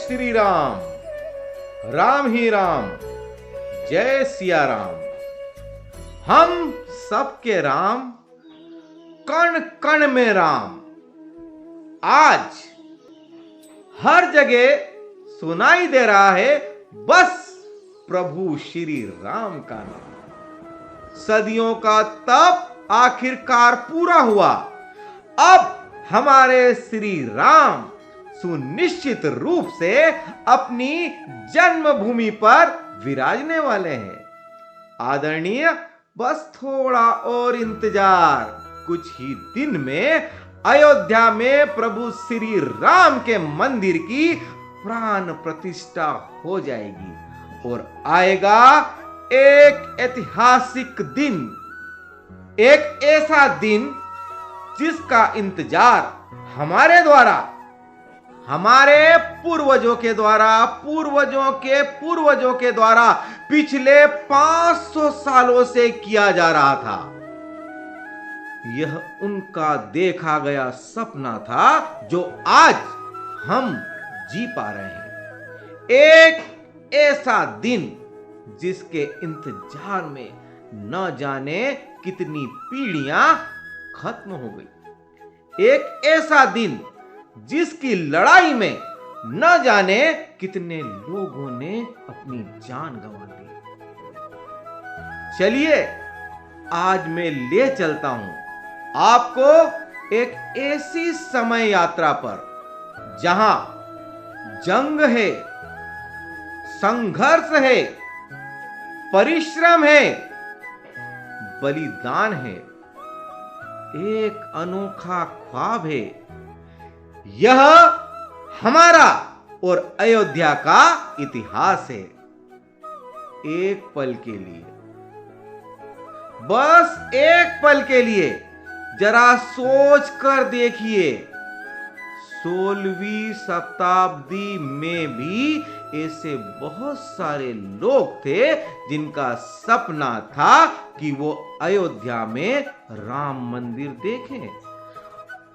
श्री राम, राम ही राम, जय सिया राम। हम सबके राम, कण कण में राम। आज हर जगह सुनाई दे रहा है बस प्रभु श्री राम का नाम। सदियों का तप आखिरकार पूरा हुआ। अब हमारे श्री राम सुनिश्चित रूप से अपनी जन्मभूमि पर विराजने वाले हैं। आदरणीय, बस थोड़ा और इंतजार, कुछ ही दिन में अयोध्या में प्रभु श्री राम के मंदिर की प्राण प्रतिष्ठा हो जाएगी और आएगा एक ऐतिहासिक दिन, एक ऐसा दिन जिसका इंतजार हमारे द्वारा, हमारे पूर्वजों के द्वारा, पूर्वजों के पूर्वजों के द्वारा पिछले 500 सालों से किया जा रहा था। यह उनका देखा गया सपना था जो आज हम जी पा रहे हैं। एक ऐसा दिन जिसके इंतजार में न जाने कितनी पीढ़ियां खत्म हो गई। एक ऐसा दिन जिसकी लड़ाई में न जाने कितने लोगों ने अपनी जान गंवा दी। चलिए, आज मैं ले चलता हूं आपको एक ऐसी समय यात्रा पर जहां जंग है, संघर्ष है, परिश्रम है, बलिदान है, एक अनोखा ख्वाब है। यह हमारा और अयोध्या का इतिहास है। एक पल के लिए, बस एक पल के लिए जरा सोच कर देखिए, 16वीं शताब्दी में भी ऐसे बहुत सारे लोग थे जिनका सपना था कि वो अयोध्या में राम मंदिर देखें।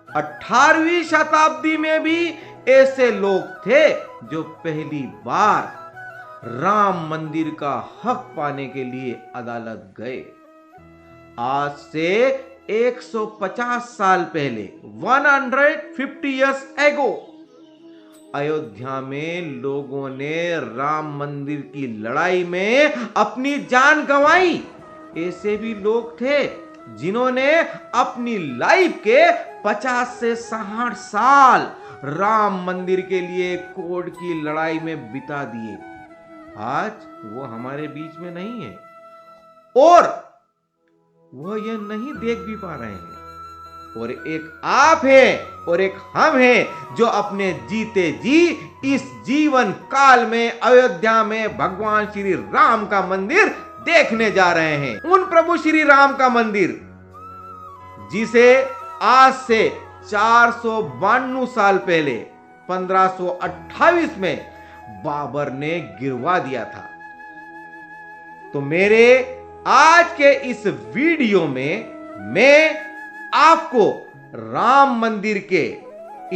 18वीं शताब्दी में भी ऐसे लोग थे जो पहली बार राम मंदिर का हक पाने के लिए अदालत गए। आज से 150 साल पहले, 150 years ago, अयोध्या में लोगों ने राम मंदिर की लड़ाई में अपनी जान गंवाई। ऐसे भी लोग थे जिन्होंने अपनी लाइफ के 50 से 60 साल राम मंदिर के लिए कोर्ट की लड़ाई में बिता दिए। आज वो हमारे बीच में नहीं है और वो ये नहीं देख भी पा रहे हैं। और एक आप है और एक हम हैं जो अपने जीते जी इस जीवन काल में अयोध्या में भगवान श्री राम का मंदिर देखने जा रहे हैं। उन प्रभु श्री राम का मंदिर जिसे आज से 492 साल पहले 1528 में बाबर ने गिरवा दिया था। तो मेरे आज के इस वीडियो में मैं आपको राम मंदिर के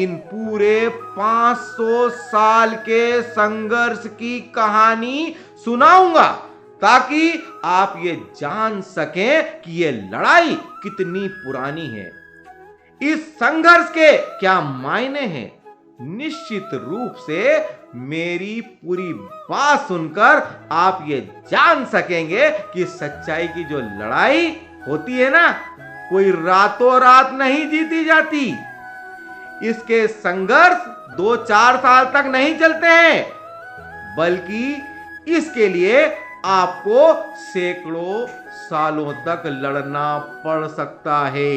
इन पूरे 500 साल के संघर्ष की कहानी सुनाऊंगा ताकि आप ये जान सकें कि ये लड़ाई कितनी पुरानी है, इस संघर्ष के क्या मायने हैं। निश्चित रूप से मेरी पूरी बात सुनकर आप ये जान सकेंगे कि सच्चाई की जो लड़ाई होती है ना, कोई रातों रात नहीं जीती जाती। इसके संघर्ष 2-4 साल तक नहीं चलते हैं, बल्कि इसके लिए आपको सैकड़ों सालों तक लड़ना पड़ सकता है।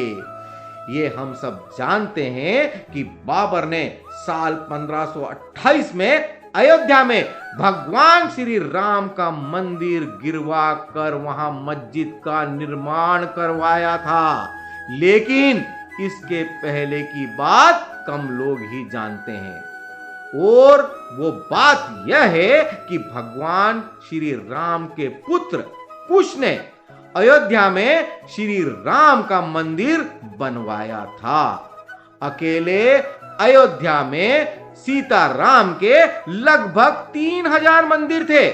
ये हम सब जानते हैं कि बाबर ने साल 1528 में अयोध्या में भगवान श्री राम का मंदिर गिरवा कर वहां मस्जिद का निर्माण करवाया था। लेकिन इसके पहले की बात कम लोग ही जानते हैं और वो बात यह है कि भगवान श्री राम के पुत्र कुश ने अयोध्या में श्री राम का मंदिर बनवाया था। अकेले अयोध्या में सीताराम के लगभग 3000 मंदिर थे।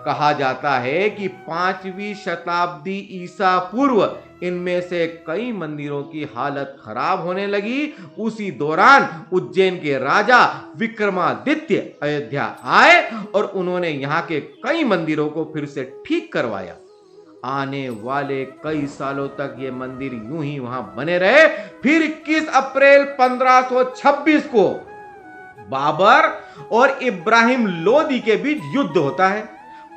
कहा जाता है कि 5वीं शताब्दी ईसा पूर्व इनमें से कई मंदिरों की हालत खराब होने लगी। उसी दौरान उज्जैन के राजा विक्रमादित्य अयोध्या आए और उन्होंने यहाँ के कई मंदिरों को फिर से ठीक करवाया। आने वाले कई सालों तक ये मंदिर यूं ही वहां बने रहे। फिर 21 अप्रैल 1526 को बाबर और इब्राहिम लोदी के बीच युद्ध होता है।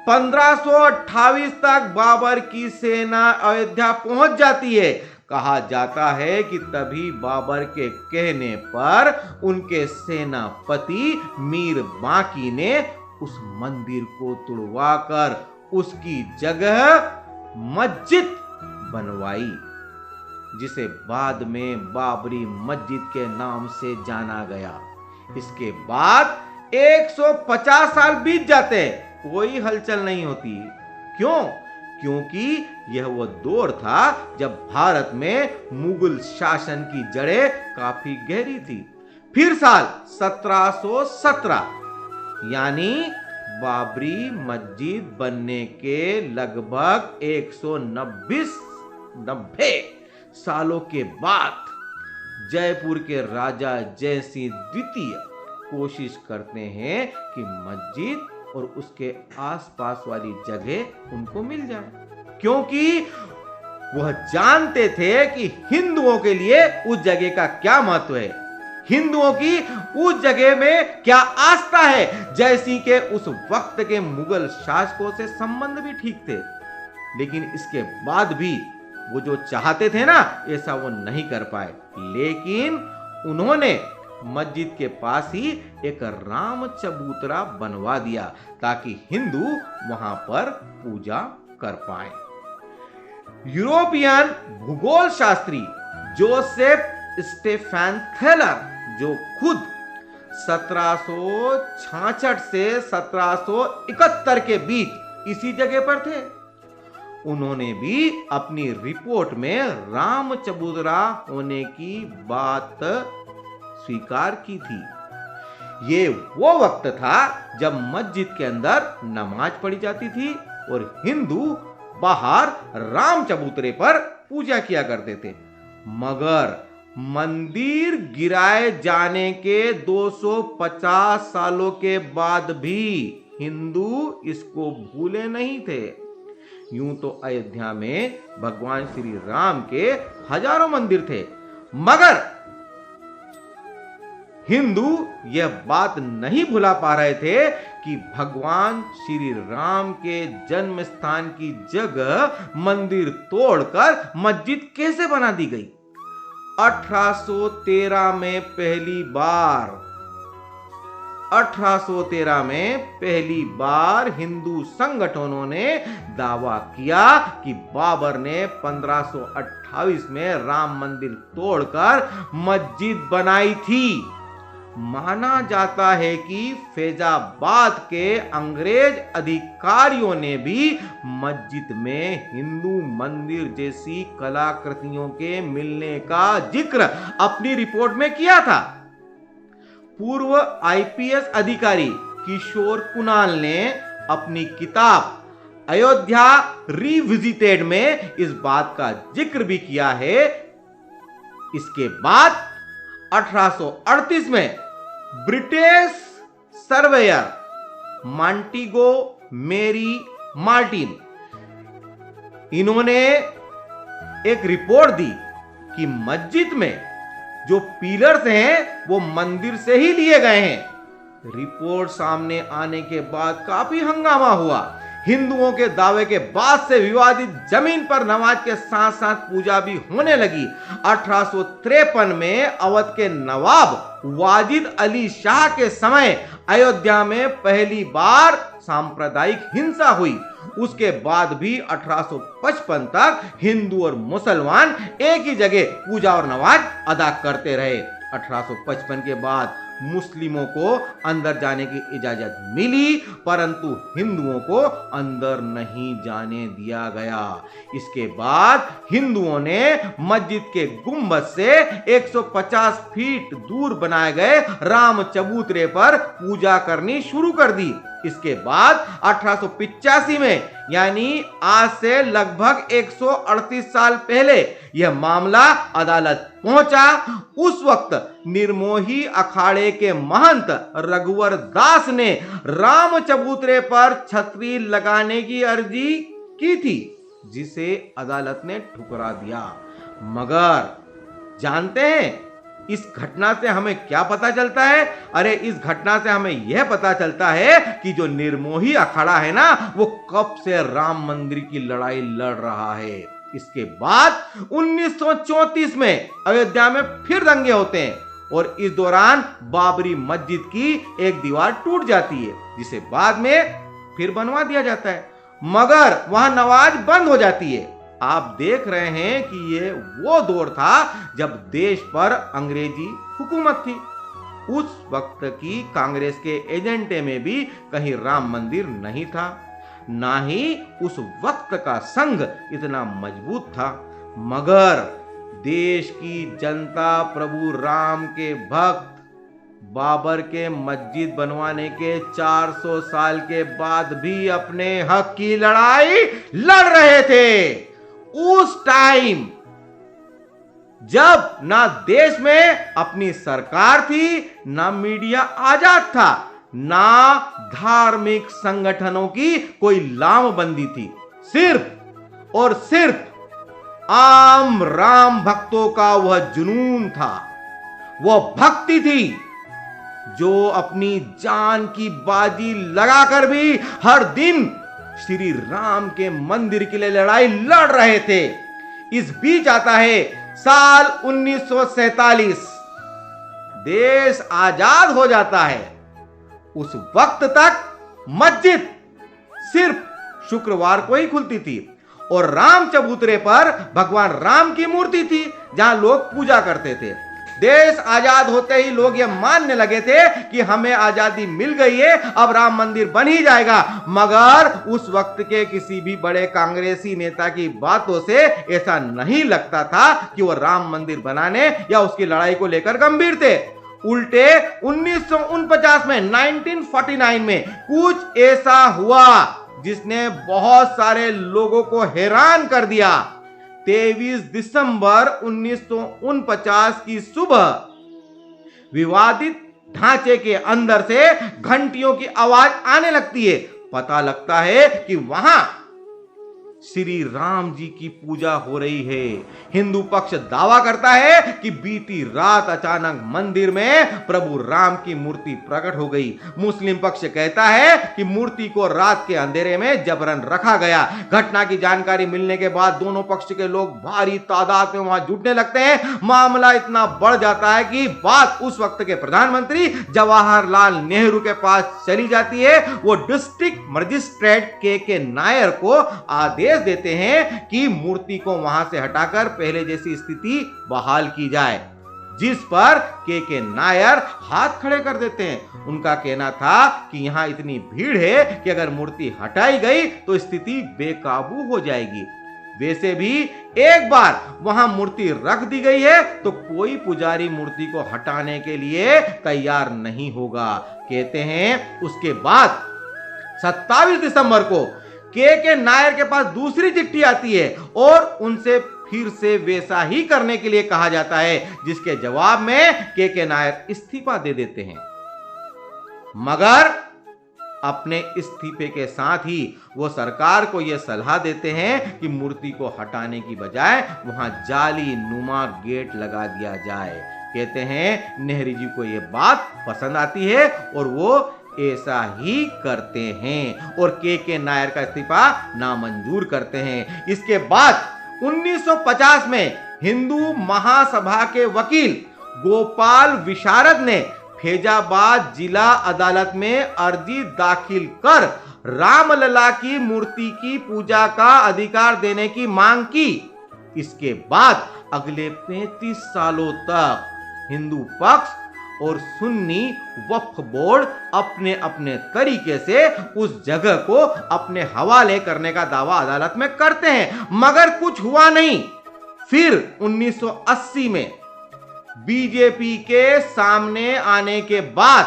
1528 तक बाबर की सेना अयोध्या पहुंच जाती है। कहा जाता है कि तभी बाबर के कहने पर उनके सेनापति मीर बांकी ने उस मंदिर को तुड़वाकर उसकी जगह मस्जिद बनवाई, जिसे बाद में बाबरी मस्जिद के नाम से जाना गया। इसके बाद 150 साल बीत जाते हैं, कोई हलचल नहीं होती। क्यों? क्योंकि यह वो दौर था जब भारत में मुगल शासन की जड़ें काफी गहरी थी। फिर साल 1717 यानी बाबरी मस्जिद बनने के लगभग 190 सालों के बाद जयपुर के राजा जयसिंह द्वितीय कोशिश करते हैं कि मस्जिद और उसके आसपास वाली जगह उनको मिल जाए, क्योंकि वह जानते थे कि हिंदुओं के लिए उस जगह का क्या महत्व है, हिंदुओं की उस जगह में क्या आस्था है। जयसिंह के उस वक्त के मुगल शासकों से संबंध भी ठीक थे, लेकिन इसके बाद भी वो जो चाहते थे ना, ऐसा वो नहीं कर पाए। लेकिन उन्होंने मस्जिद के पास ही एक राम चबूतरा बनवा दिया ताकि हिंदू वहां पर पूजा कर पाए। यूरोपियन भूगोल शास्त्री जोसेफ स्टेफन थेलर, जो खुद 1766 से 1771 के बीच इसी जगह पर थे, उन्होंने भी अपनी रिपोर्ट में राम चबूतरा होने की बात स्वीकार की थी। ये वो वक्त था जब मस्जिद के अंदर नमाज पढ़ी जाती थी और हिंदू बाहर राम चबूतरे पर पूजा किया करते थे। मगर मंदिर गिराए जाने के 250 सालों के बाद भी हिंदू इसको भूले नहीं थे। यूं तो अयोध्या में भगवान श्री राम के हजारों मंदिर थे, मगर हिंदू यह बात नहीं भुला पा रहे थे कि भगवान श्री राम के जन्म स्थान की जगह मंदिर तोड़कर मस्जिद कैसे बना दी गई। 1813 में पहली बार हिंदू संगठनों ने दावा किया कि बाबर ने 1528 में राम मंदिर तोड़कर मस्जिद बनाई थी। माना जाता है कि फैजाबाद के अंग्रेज अधिकारियों ने भी मस्जिद में हिंदू मंदिर जैसी कलाकृतियों के मिलने का जिक्र अपनी रिपोर्ट में किया था। पूर्व आईपीएस अधिकारी किशोर कुणाल ने अपनी किताब अयोध्या रिविजिटेड में इस बात का जिक्र भी किया है। इसके बाद 1838 में ब्रिटिश सर्वेयर मॉन्टेगो मेरी मार्टिन, इन्होंने एक रिपोर्ट दी कि मस्जिद में जो पिलर्स हैं वो मंदिर से ही लिए गए हैं। रिपोर्ट सामने आने के बाद काफी हंगामा हुआ। हिंदुओं के दावे के बाद से विवादित जमीन पर नमाज के साथ साथ पूजा भी होने लगी। 1853 में अवध के नवाब वाजिद अली शाह के समय अयोध्या में पहली बार सांप्रदायिक हिंसा हुई। उसके बाद भी 1855 तक हिंदू और मुसलमान एक ही जगह पूजा और नमाज अदा करते रहे। 1855 के बाद मुस्लिमों को अंदर जाने की इजाजत मिली, परंतु हिंदुओं को अंदर नहीं जाने दिया गया। इसके बाद हिंदुओं ने मस्जिद के गुंबद से 150 फीट दूर बनाए गए राम चबूतरे पर पूजा करनी शुरू कर दी। इसके बाद 1885 में, यानी आज से लगभग 138 साल पहले, यह मामला अदालत पहुंचा। उस वक्त निर्मोही अखाड़े के महंत रघुवर दास ने राम चबूतरे पर छतरी लगाने की अर्जी की थी, जिसे अदालत ने ठुकरा दिया। मगर जानते हैं इस घटना से हमें क्या पता चलता है? अरे इस घटना से हमें यह पता चलता है कि जो निर्मोही अखाड़ा है ना, वो कब से राम मंदिर की लड़ाई लड़ रहा है। इसके बाद 1934 में अयोध्या में फिर दंगे होते हैं और इस दौरान बाबरी मस्जिद की एक दीवार टूट जाती है, जिसे बाद में फिर बनवा दिया जाता है, मगर वहां नमाज बंद हो जाती है। आप देख रहे हैं कि ये वो दौर था जब देश पर अंग्रेजी हुकूमत थी। उस वक्त की कांग्रेस के एजेंडे में भी कहीं राम मंदिर नहीं था, ना ही उस वक्त का संघ इतना मजबूत था। मगर देश की जनता प्रभु राम के भक्त बाबर के मस्जिद बनवाने के 400 साल के बाद भी अपने हक की लड़ाई लड़ रहे थे। उस टाइम जब ना देश में अपनी सरकार थी, ना मीडिया आजाद था, ना धार्मिक संगठनों की कोई लामबंदी थी, सिर्फ और सिर्फ आम राम भक्तों का वह जुनून था, वह भक्ति थी जो अपनी जान की बाजी लगाकर भी हर दिन श्री राम के मंदिर के लिए लड़ाई लड़ रहे थे। इस बीच आता है साल 1947, देश आजाद हो जाता है। उस वक्त तक मस्जिद सिर्फ शुक्रवार को ही खुलती थी और राम चबूतरे पर भगवान राम की मूर्ति थी जहां लोग पूजा करते थे। देश आजाद होते ही लोग ये मानने लगे थे कि हमें आजादी मिल गई है, अब राम मंदिर बन ही जाएगा। मगर उस वक्त के किसी भी बड़े कांग्रेसी नेता की बातों से ऐसा नहीं लगता था कि वो राम मंदिर बनाने या उसकी लड़ाई को लेकर गंभीर थे। उल्टे 1949 में 1949 में कुछ ऐसा हुआ जिसने बहुत सारे लोगों को हैरान कर दिया। 23 दिसंबर 1949 की सुबह विवादित ढांचे के अंदर से घंटियों की आवाज आने लगती है। पता लगता है कि वहां श्री राम जी की पूजा हो रही है। हिंदू पक्ष दावा करता है कि बीती रात अचानक मंदिर में प्रभु राम की मूर्ति प्रकट हो गई। मुस्लिम पक्ष कहता है कि मूर्ति को रात के अंधेरे में जबरन रखा गया। घटना की जानकारी मिलने के बाद दोनों पक्ष के लोग भारी तादाद में वहां जुटने लगते हैं। मामला इतना बढ़ जाता है कि बात उस वक्त के प्रधानमंत्री जवाहरलाल नेहरू के पास चली जाती है। वो डिस्ट्रिक्ट मजिस्ट्रेट के नायर को आदेश देते हैं कि मूर्ति को वहां से हटाकर पहले जैसी स्थिति बहाल की जाए, जिस पर के नायर हाथ खड़े कर देते हैं। उनका कहना था कि यहां इतनी भीड़ है कि अगर मूर्ति हटाई गई तो स्थिति बेकाबू हो जाएगी। वैसे भी एक बार वहां मूर्ति रख दी गई है तो कोई पुजारी मूर्ति को हटाने के लिए तैयार नहीं होगा। कहते हैं उसके बाद 27 दिसंबर को के नायर के पास दूसरी चिट्ठी आती है और उनसे फिर से वैसा ही करने के लिए कहा जाता है, जिसके जवाब में के नायर इस्तीफा दे देते हैं। मगर अपने इस्तीफे के साथ ही वो सरकार को यह सलाह देते हैं कि मूर्ति को हटाने की बजाय वहां जाली नुमा गेट लगा दिया जाए। कहते हैं नेहरू जी को यह बात पसंद आती है और वो ऐसा ही करते हैं और के नायर का इस्तीफा नामंजूर करते हैं। इसके बाद 1950 में हिंदू महासभा के वकील गोपाल विशारद ने फैजाबाद जिला अदालत में अर्जी दाखिल कर रामलला की मूर्ति की पूजा का अधिकार देने की मांग की। इसके बाद अगले 35 सालों तक हिंदू पक्ष और सुन्नी वक्फ बोर्ड अपने अपने तरीके से उस जगह को अपने हवाले करने का दावा अदालत में करते हैं, मगर कुछ हुआ नहीं। फिर 1980 में बीजेपी के सामने आने के बाद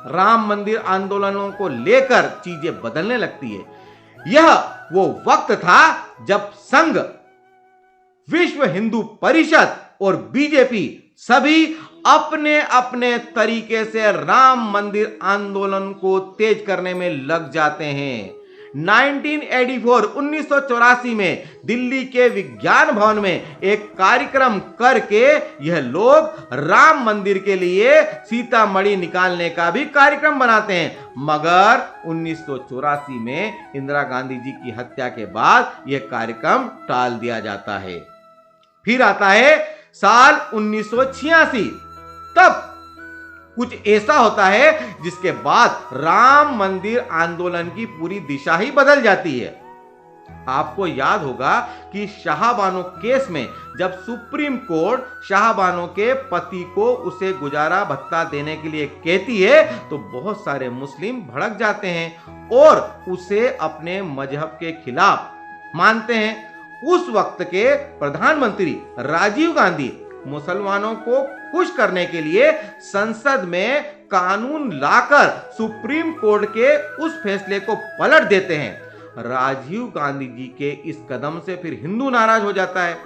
राम मंदिर आंदोलनों को लेकर चीजें बदलने लगती है। यह वो वक्त था जब संघ, विश्व हिंदू परिषद और बीजेपी सभी अपने अपने तरीके से राम मंदिर आंदोलन को तेज करने में लग जाते हैं। 1984 में दिल्ली के विज्ञान भवन में एक कार्यक्रम करके यह लोग राम मंदिर के लिए सीतामढ़ी निकालने का भी कार्यक्रम बनाते हैं, मगर 1984 में इंदिरा गांधी जी की हत्या के बाद यह कार्यक्रम टाल दिया जाता है। फिर आता है साल 1986। तब कुछ ऐसा होता है जिसके बाद राम मंदिर आंदोलन की पूरी दिशा ही बदल जाती है। आपको याद होगा कि शाहबानो केस में जब सुप्रीम कोर्ट शाहबानो के पति को उसे गुजारा भत्ता देने के लिए कहती है तो बहुत सारे मुस्लिम भड़क जाते हैं और उसे अपने मजहब के खिलाफ मानते हैं। उस वक्त के प्रधानमंत्री राजीव गांधी मुसलमानों को खुश करने के लिए संसद में कानून लाकर सुप्रीम कोर्ट के उस फैसले को पलट देते हैं। राजीव गांधी जी के इस कदम से फिर हिंदू नाराज हो जाता है,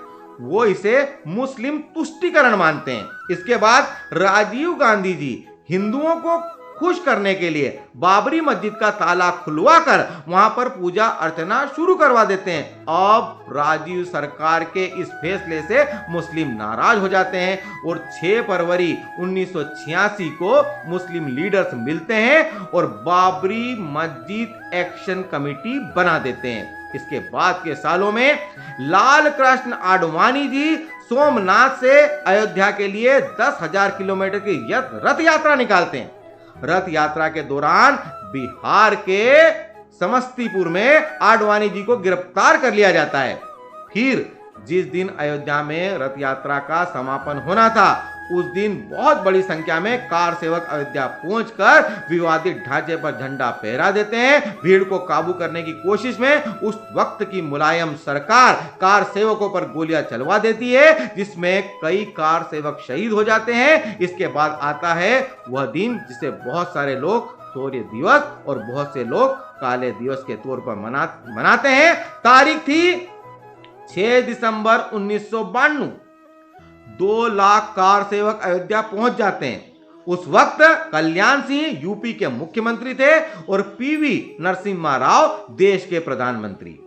वो इसे मुस्लिम तुष्टीकरण मानते हैं। इसके बाद राजीव गांधी जी हिंदुओं को खुश करने के लिए बाबरी मस्जिद का ताला खुलवाकर वहां पर पूजा अर्चना शुरू करवा देते हैं। अब राजीव सरकार के इस फैसले से मुस्लिम नाराज हो जाते हैं और 6 फरवरी 1986 को मुस्लिम लीडर्स मिलते हैं और बाबरी मस्जिद एक्शन कमेटी बना देते हैं। इसके बाद के सालों में लाल कृष्ण आडवाणी जी सोमनाथ से अयोध्या के लिए 10,000 किलोमीटर की रथ यात्रा निकालते हैं। रथ यात्रा के दौरान बिहार के समस्तीपुर में आडवाणी जी को गिरफ्तार कर लिया जाता है। फिर जिस दिन अयोध्या में रथ यात्रा का समापन होना था उस दिन बहुत बड़ी संख्या में कार सेवक अयोध्या पहुंचकर विवादित ढांचे पर झंडा फहरा देते हैं। भीड़ को काबू करने की कोशिश में उस वक्त की मुलायम सरकार कार सेवकों पर गोलियां चलवा देती है, जिसमें कई कार सेवक शहीद हो जाते हैं। इसके बाद आता है वह दिन जिसे बहुत सारे लोग शौर्य दिवस और बहुत से लोग काले दिवस के तौर पर मनाते हैं। तारीख थी 6 दिसंबर 1992। 2 लाख कार सेवक अयोध्या पहुंच जाते हैं। उस वक्त कल्याण सिंह यूपी के मुख्यमंत्री थे और पीवी नरसिम्हा राव देश के प्रधानमंत्री।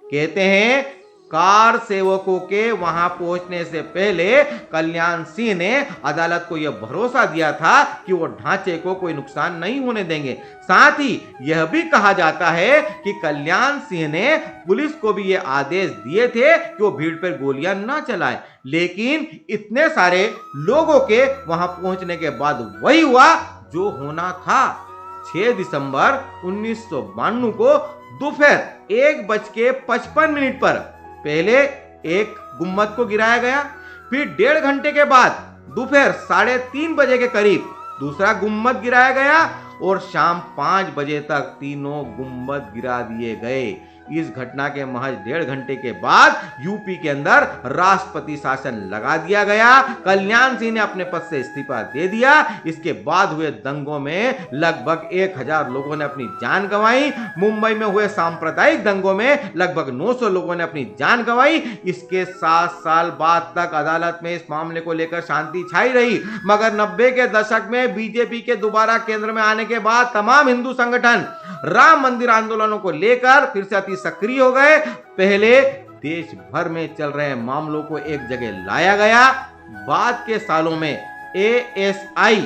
कहते हैं कार सेवकों के वहां पहुंचने से पहले कल्याण सिंह ने अदालत को यह भरोसा दिया था कि वो ढांचे को कोई नुकसान नहीं होने देंगे। साथ ही यह भी कहा जाता है कि कल्याण सिंह ने पुलिस को भी यह आदेश दिए थे कि वो भीड़ पर गोलियां ना चलाए, लेकिन इतने सारे लोगों के वहां पहुंचने के बाद वही हुआ जो होना था। 6 दिसंबर 1992 को दोपहर 1:55 पर पहले एक गुम्मद को गिराया गया, फिर 1.5 घंटे के बाद दोपहर 3:30 बजे के करीब दूसरा गुम्मद गिराया गया और शाम 5 बजे तक तीनों गुम्बद गिरा दिए गए। इस घटना के महज 1.5 घंटे के बाद यूपी के अंदर राष्ट्रपति शासन लगा दिया गया। कल्याण सिंह ने अपने पद से इस्तीफा दे दिया। इसके बाद हुए दंगों में लगभग 1000 लोगों ने अपनी जान गंवाई। मुंबई में हुए सांप्रदायिक दंगों में लगभग 900 लोगों ने अपनी जान गंवाई। इसके 7 साल बाद तक अदालत में इस मामले को लेकर शांति छाई रही, मगर 90 के दशक में बीजेपी के दोबारा केंद्र में आने के बाद तमाम हिंदू संगठन राम मंदिर आंदोलनों को लेकर फिर से अति सक्रिय हो गए। पहले देश भर में चल रहे मामलों को एक जगह लाया गया। बाद के सालों में ASI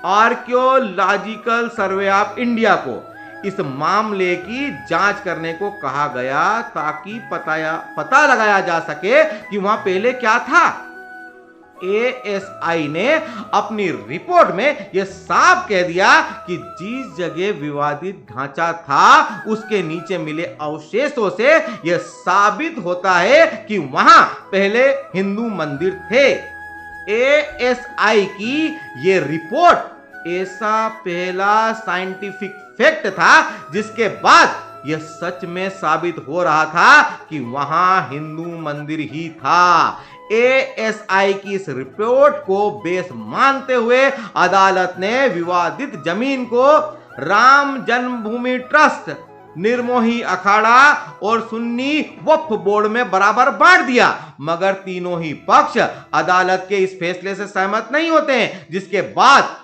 archaeological survey of India को इस मामले की जांच करने को कहा गया ताकि पता लगाया जा सके कि वहां पहले क्या था। ASI ने अपनी रिपोर्ट में यह साफ कह दिया कि जिस जगह विवादित ढांचा था उसके नीचे मिले अवशेषों से यह साबित होता है कि वहां पहले हिंदू मंदिर थे। एएसआई की ये रिपोर्ट ऐसा पहला साइंटिफिक फैक्ट था जिसके बाद यह सच में साबित हो रहा था कि वहां हिंदू मंदिर ही था। एएसआई की इस रिपोर्ट को बेस मानते हुए अदालत ने विवादित जमीन को राम जन्मभूमि ट्रस्ट, निर्मोही अखाड़ा और सुन्नी वक्फ बोर्ड में बराबर बांट दिया, मगर तीनों ही पक्ष अदालत के इस फैसले से सहमत नहीं होते हैं, जिसके बाद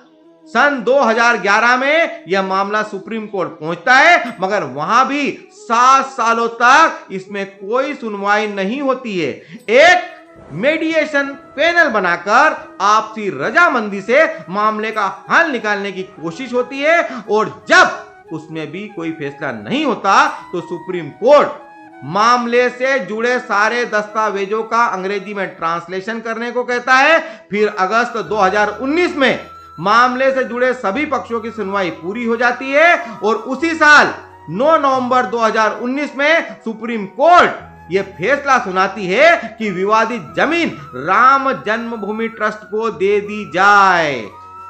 सन 2011 में यह मामला सुप्रीम कोर्ट पहुंचता है, मगर वहां भी 7 सालों तक इसमें कोई सुनवाई नहीं होती है। एक मेडिएशन पैनल बनाकर आपसी रजामंदी से मामले का हल निकालने की कोशिश होती है, और जब उसमें भी कोई फैसला नहीं होता तो सुप्रीम कोर्ट मामले से जुड़े सारे दस्तावेजों का अंग्रेजी में ट्रांसलेशन करने को कहता है। फिर अगस्त 2019 में मामले से जुड़े सभी पक्षों की सुनवाई पूरी हो जाती है, और उसी साल 9 नवंबर 2019 में सुप्रीम कोर्ट यह फैसला सुनाती है कि विवादित जमीन राम जन्मभूमि ट्रस्ट को दे दी जाए।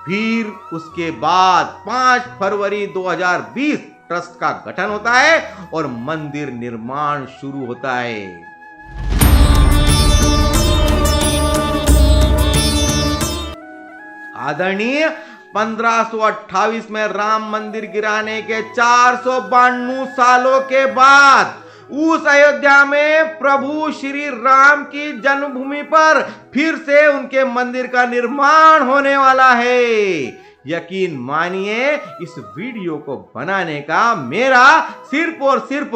फिर उसके बाद 5 फरवरी 2020 ट्रस्ट का गठन होता है और मंदिर निर्माण शुरू होता है। आदरणीय 1528 में राम मंदिर गिराने के 492 सालों के बाद उस अयोध्या में प्रभु श्री राम की जन्मभूमि पर फिर से उनके मंदिर का निर्माण होने वाला है। यकीन मानिए, इस वीडियो को बनाने का मेरा सिर्फ और सिर्फ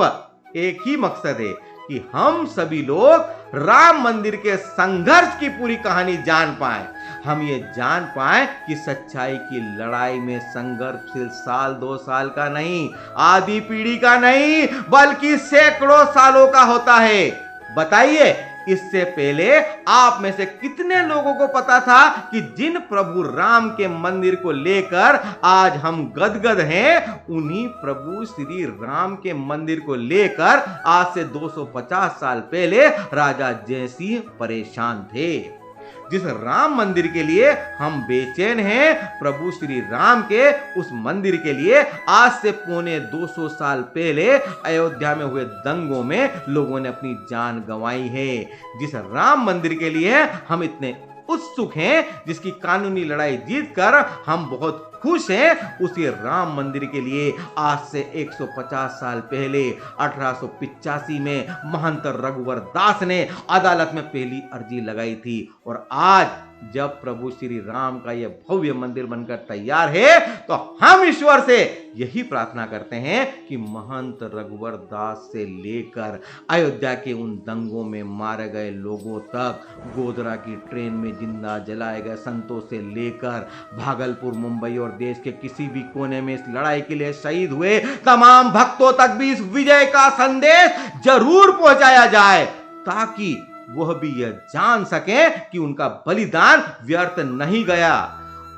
एक ही मकसद है कि हम सभी लोग राम मंदिर के संघर्ष की पूरी कहानी जान पाएं। हम ये जान पाएं कि सच्चाई की लड़ाई में संघर्ष सिर्फ साल 2 साल का नहीं, आधी पीढ़ी का नहीं, बल्कि सैकड़ों सालों का होता है। बताइए, इससे पहले आप में से कितने लोगों को पता था कि जिन प्रभु राम के मंदिर को लेकर आज हम गदगद हैं, उन्हीं प्रभु श्री राम के मंदिर को लेकर आज से 250 साल पहले राजा जयसिंह परेशान थे। जिस राम मंदिर के लिए हम बेचैन हैं, प्रभु श्री राम के उस मंदिर के लिए आज से पौने 200 साल पहले अयोध्या में हुए दंगों में लोगों ने अपनी जान गंवाई है। जिस राम मंदिर के लिए हम इतने उत्सुक हैं, जिसकी कानूनी लड़ाई जीतकर हम बहुत खुश हैं, उसी राम मंदिर के लिए आज से 150 साल पहले 1885 में महंत रघुवर दास ने अदालत में पहली अर्जी लगाई थी। और आज जब प्रभु श्री राम का यह भव्य मंदिर बनकर तैयार है, तो हम ईश्वर से यही प्रार्थना करते हैं कि महंत रघुवर दास से लेकर अयोध्या के उन दंगों में मारे गए लोगों तक, गोधरा की ट्रेन में जिंदा जलाए गए संतों से लेकर भागलपुर, मुंबई और देश के किसी भी कोने में इस लड़ाई के लिए शहीद हुए तमाम भक्तों तक भी इस विजय का संदेश जरूर पहुंचाया जाए, ताकि वह भी यह जान सके कि उनका बलिदान व्यर्थ नहीं गया,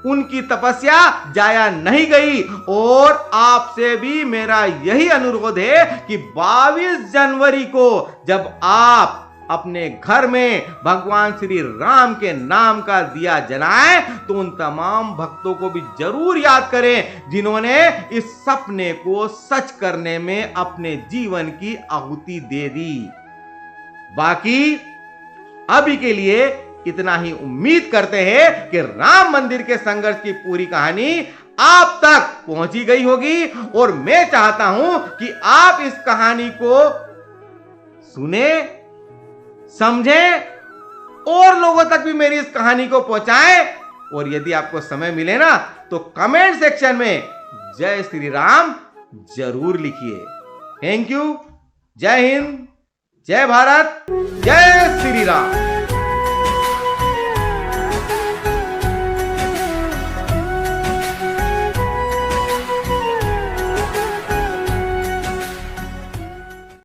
उनकी तपस्या जाया नहीं गई। और आपसे भी मेरा यही अनुरोध है कि 22 जनवरी को जब आप अपने घर में भगवान श्री राम के नाम का दिया जलाएं, तो उन तमाम भक्तों को भी जरूर याद करें जिन्होंने इस सपने को सच करने में अपने जीवन की आहुति दे दी। बाकी अभी के लिए इतना ही उम्मीद करते हैं कि राम मंदिर के संघर्ष की पूरी कहानी आप तक पहुंची गई होगी, और मैं चाहता हूं कि आप इस कहानी को सुने, समझें और लोगों तक भी मेरी इस कहानी को पहुंचाएं। और यदि आपको समय मिले ना, तो कमेंट सेक्शन में जय श्री राम जरूर लिखिए। Thank you. जय हिंद, जय भारत, जय श्री राम।